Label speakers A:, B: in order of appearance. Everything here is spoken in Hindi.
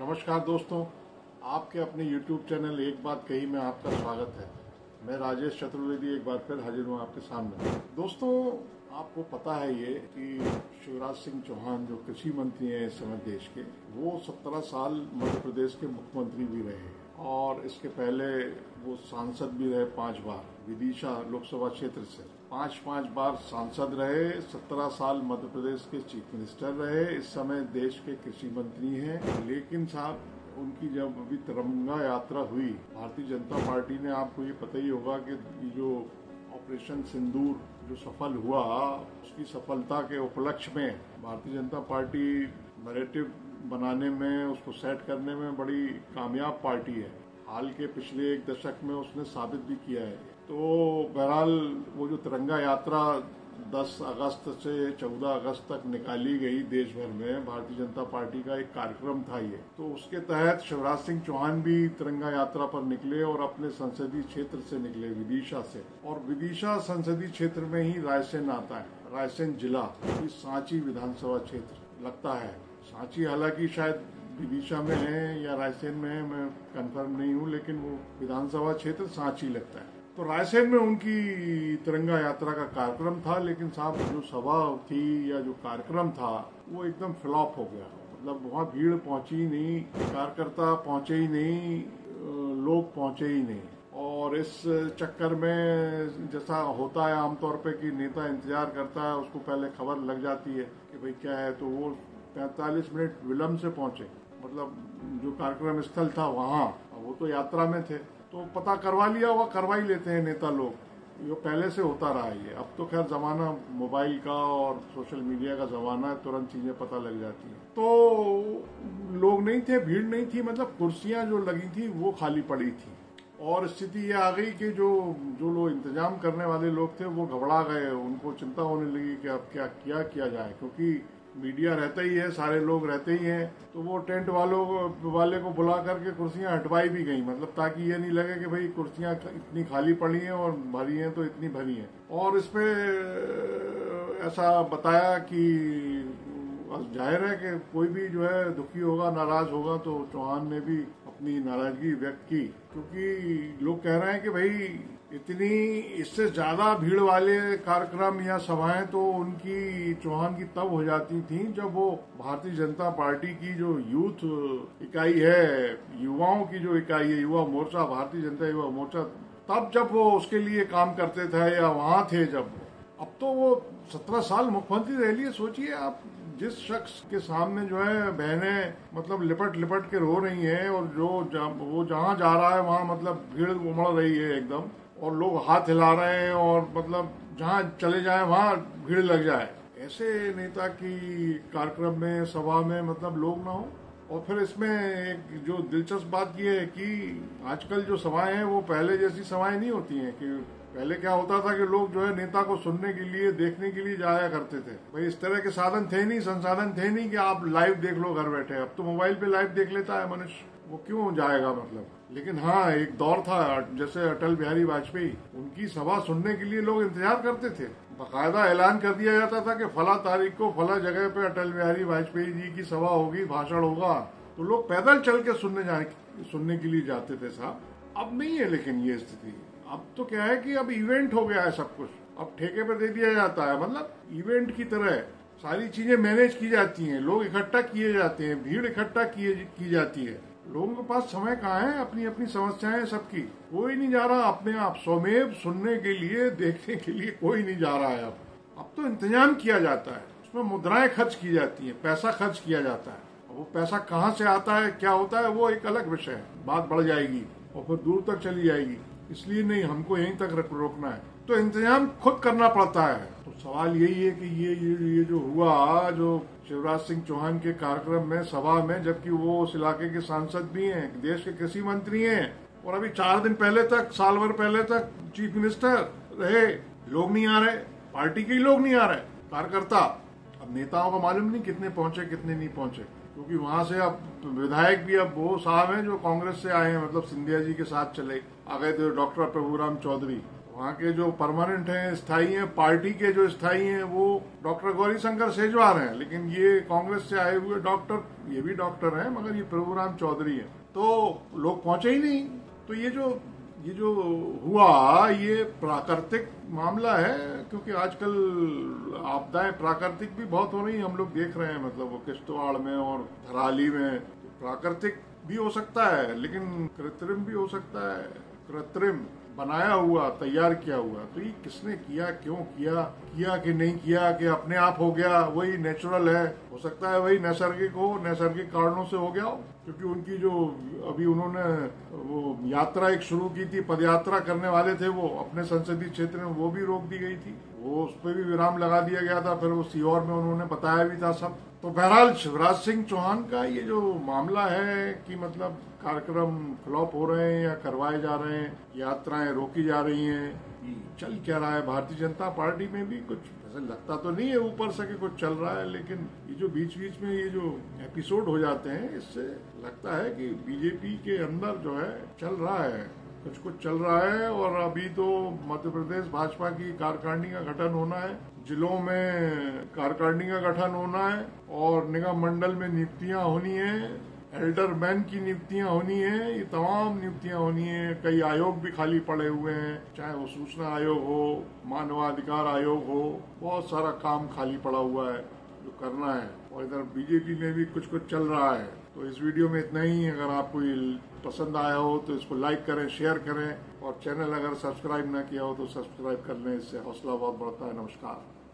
A: नमस्कार दोस्तों, आपके अपने YouTube चैनल एक बात कही में आपका स्वागत है। मैं राजेश चतुर्वेदी एक बार फिर हाजिर हूँ आपके सामने। दोस्तों, आपको पता है ये कि शिवराज सिंह चौहान जो कृषि मंत्री हैं इस समय देश के, वो 17 साल मध्य प्रदेश के मुख्यमंत्री भी रहे और इसके पहले वो सांसद भी रहे 5 बार विदिशा लोकसभा क्षेत्र से। 5 बार सांसद रहे, 17 साल मध्य प्रदेश के चीफ मिनिस्टर रहे, इस समय देश के कृषि मंत्री हैं। लेकिन साहब, उनकी जब अभी तिरंगा यात्रा हुई भारतीय जनता पार्टी ने, आपको ये पता ही होगा कि जो ऑपरेशन सिंदूर जो सफल हुआ, उसकी सफलता के उपलक्ष्य में भारतीय जनता पार्टी नैरेटिव बनाने में, उसको सेट करने में बड़ी कामयाब पार्टी है। हाल के पिछले 1 दशक में उसने साबित भी किया है। तो बहरहाल वो जो तिरंगा यात्रा 10 अगस्त से 14 अगस्त तक निकाली गई देश भर में, भारतीय जनता पार्टी का एक कार्यक्रम था ये। तो उसके तहत शिवराज सिंह चौहान भी तिरंगा यात्रा पर निकले और अपने संसदीय क्षेत्र से निकले, विदिशा से। और विदिशा संसदीय क्षेत्र में ही रायसेन आता है, रायसेन जिला, सांची विधानसभा क्षेत्र लगता है। सांची हालांकि शायद विदिशा में है या रायसेन में है, मैं कंफर्म नहीं हूँ, लेकिन वो विधानसभा क्षेत्र सांची लगता है। तो रायसेन में उनकी तिरंगा यात्रा का कार्यक्रम था, लेकिन साहब जो सभा थी या जो कार्यक्रम था वो एकदम फ्लॉप हो गया। मतलब वहाँ भीड़ पहुंची ही नहीं, कार्यकर्ता पहुंचे ही नहीं, लोग पहुंचे ही नहीं। और इस चक्कर में जैसा होता है आमतौर पे कि नेता इंतजार करता है, उसको पहले खबर लग जाती है कि भाई क्या है, तो वो 45 मिनट विलम्ब से पहुंचे। मतलब जो कार्यक्रम स्थल था वहाँ, वो तो यात्रा में थे, तो पता करवा लिया हुआ करवा ही लेते हैं नेता लोग, ये पहले से होता रहा है ये। अब तो खैर जमाना मोबाइल का और सोशल मीडिया का जमाना है, तुरंत चीजें पता लग जाती हैं। तो लोग नहीं थे, भीड़ नहीं थी, मतलब कुर्सियां जो लगी थी वो खाली पड़ी थी। और स्थिति ये आ गई कि जो लोग इंतजाम करने वाले लोग थे वो घबरा गए, उनको चिंता होने लगी कि अब क्या किया जाए, क्योंकि मीडिया रहता ही है, सारे लोग रहते ही हैं। तो वो टेंट वाले को बुला करके कुर्सियां हटवाई भी गई, मतलब ताकि ये नहीं लगे कि भाई कुर्सियां इतनी खाली पड़ी हैं और भरी हैं तो इतनी भरी हैं। और इस पे ऐसा बताया कि जाहिर है कि कोई भी जो है दुखी होगा, नाराज होगा, तो चौहान ने भी अपनी नाराजगी व्यक्त की, क्योंकि लोग कह रहे हैं कि भाई इतनी इससे ज्यादा भीड़ वाले कार्यक्रम या सभाएं तो उनकी चौहान की तब हो जाती थी जब वो भारतीय जनता पार्टी की जो यूथ इकाई है, युवाओं की जो इकाई है, युवा मोर्चा, भारतीय जनता युवा मोर्चा, तब जब वो उसके लिए काम करते थे या वहां थे जब। अब तो वो 17 साल मुख्यमंत्री रह लिए। सोचिए आप, जिस शख्स के सामने जो है बहनें मतलब लिपट के रो रही हैं और वो जहाँ जा रहा है वहाँ मतलब भीड़ उमड़ रही है एकदम, और लोग हाथ हिला रहे हैं और मतलब जहाँ चले जाएं वहाँ भीड़ लग जाए, ऐसे नेता की कार्यक्रम में, सभा में मतलब लोग ना हो। और फिर इसमें एक जो दिलचस्प बात यह है कि आजकल जो सभाएं हैं वो पहले जैसी सभाएं नहीं होती हैं। कि पहले क्या होता था कि लोग जो है नेता को सुनने के लिए, देखने के लिए जाया करते थे। भाई इस तरह के साधन थे नहीं, संसाधन थे नहीं कि आप लाइव देख लो घर बैठे। अब तो मोबाइल पे लाइव देख लेता है मनुष्य, वो क्यों जाएगा मतलब। लेकिन हाँ, एक दौर था जैसे अटल बिहारी वाजपेयी, उनकी सभा सुनने के लिए लोग इंतजार करते थे। बाकायदा ऐलान कर दिया जाता था कि फला तारीख को फला जगह पे अटल बिहारी वाजपेयी जी की सभा होगी, भाषण होगा, तो लोग पैदल चल के सुनने के लिए जाते थे साहब। अब नहीं है लेकिन ये स्थिति। अब तो क्या है कि अब इवेंट हो गया है सब कुछ, अब ठेके पर दे दिया जाता है, मतलब इवेंट की तरह सारी चीजें मैनेज की जाती हैं, लोग इकट्ठा किए जाते हैं, भीड़ इकट्ठा की जाती है। लोगों के पास समय कहाँ है, अपनी अपनी समस्याएं सबकी। कोई नहीं जा रहा अपने आप स्वमेव सुनने के लिए, देखने के लिए कोई नहीं जा रहा है। अब तो इंतजाम किया जाता है, उसमें मुद्राएं खर्च की जाती हैं, पैसा खर्च किया जाता है। वो पैसा कहाँ से आता है, क्या होता है, वो एक अलग विषय है, बात बढ़ जाएगी और फिर दूर तक चली जाएगी। इसलिए नहीं, हमको यहीं तक रोकना है, तो इंतजाम खुद करना पड़ता है। तो सवाल यही है कि ये जो हुआ, जो शिवराज सिंह चौहान के कार्यक्रम में, सभा में, जबकि वो उस इलाके के सांसद भी हैं, देश के कृषि मंत्री हैं, और अभी 4 दिन पहले तक, साल भर पहले तक चीफ मिनिस्टर रहे, लोग नहीं आ रहे, पार्टी के ही लोग नहीं आ रहे, कार्यकर्ता। अब नेताओं का मालूम नहीं कितने पहुंचे कितने नहीं पहुंचे, क्योंकि वहां से अब विधायक भी अब वो साहब हैं जो कांग्रेस से आए हैं, मतलब सिंधिया जी के साथ चले आ गए थे, डॉक्टर प्रभुराम चौधरी। वहाँ के जो परमानेंट हैं, स्थायी हैं, पार्टी के जो स्थायी हैं वो डॉक्टर गौरीशंकर शेजवार हैं, लेकिन ये कांग्रेस से आए हुए डॉक्टर, ये भी डॉक्टर हैं मगर ये प्रभुराम चौधरी हैं, तो लोग पहुंचे ही नहीं। तो ये जो हुआ ये प्राकृतिक मामला है, क्योंकि आजकल आपदाएं प्राकृतिक भी बहुत हो रही हैं, हम लोग देख रहे हैं, मतलब वो किश्तवाड़ में और धराली में। प्राकृतिक भी हो सकता है लेकिन कृत्रिम भी हो सकता है, कृत्रिम बनाया हुआ, तैयार किया हुआ। तो ये किसने किया, क्यों किया कि नहीं किया, कि अपने आप हो गया, वही नेचुरल है, हो सकता है वही नैसर्गिक हो, नैसर्गिक कारणों से हो गया हो। क्योंकि उनकी जो अभी उन्होंने वो यात्रा एक शुरू की थी, पदयात्रा करने वाले थे वो अपने संसदीय क्षेत्र में, वो भी रोक दी गई थी, वो उस पर भी विराम लगा दिया गया था। फिर वो सीहोर में उन्होंने बताया भी था सब। तो बहरहाल शिवराज सिंह चौहान का ये जो मामला है कि मतलब कार्यक्रम फ्लॉप हो रहे हैं या करवाए जा रहे हैं, यात्राएं रोकी जा रही हैं, चल क्या रहा है भारतीय जनता पार्टी में भी कुछ ऐसा लगता तो नहीं है ऊपर से कि कुछ चल रहा है, लेकिन ये जो बीच बीच में ये जो एपिसोड हो जाते हैं इससे लगता है कि बीजेपी के अंदर जो है चल रहा है, कुछ चल रहा है। और अभी तो मध्य प्रदेश भाजपा की कार्यकारिणी का गठन होना है, जिलों में कार्यकारिणी का गठन होना है और निगम मंडल में नियुक्तियां होनी है, एल्डरमैन की नियुक्तियां होनी है, ये तमाम नियुक्तियां होनी है। कई आयोग भी खाली पड़े हुए हैं, चाहे वो सूचना आयोग हो, मानवाधिकार आयोग हो, बहुत सारा काम खाली पड़ा हुआ है जो करना है। और इधर बीजेपी में भी कुछ चल रहा है। तो इस वीडियो में इतना ही। अगर आपको ये पसंद आया हो तो इसको लाइक करें, शेयर करें, और चैनल अगर सब्सक्राइब ना किया हो तो सब्सक्राइब कर लें, इससे हौसला बहुत बढ़ता है। नमस्कार।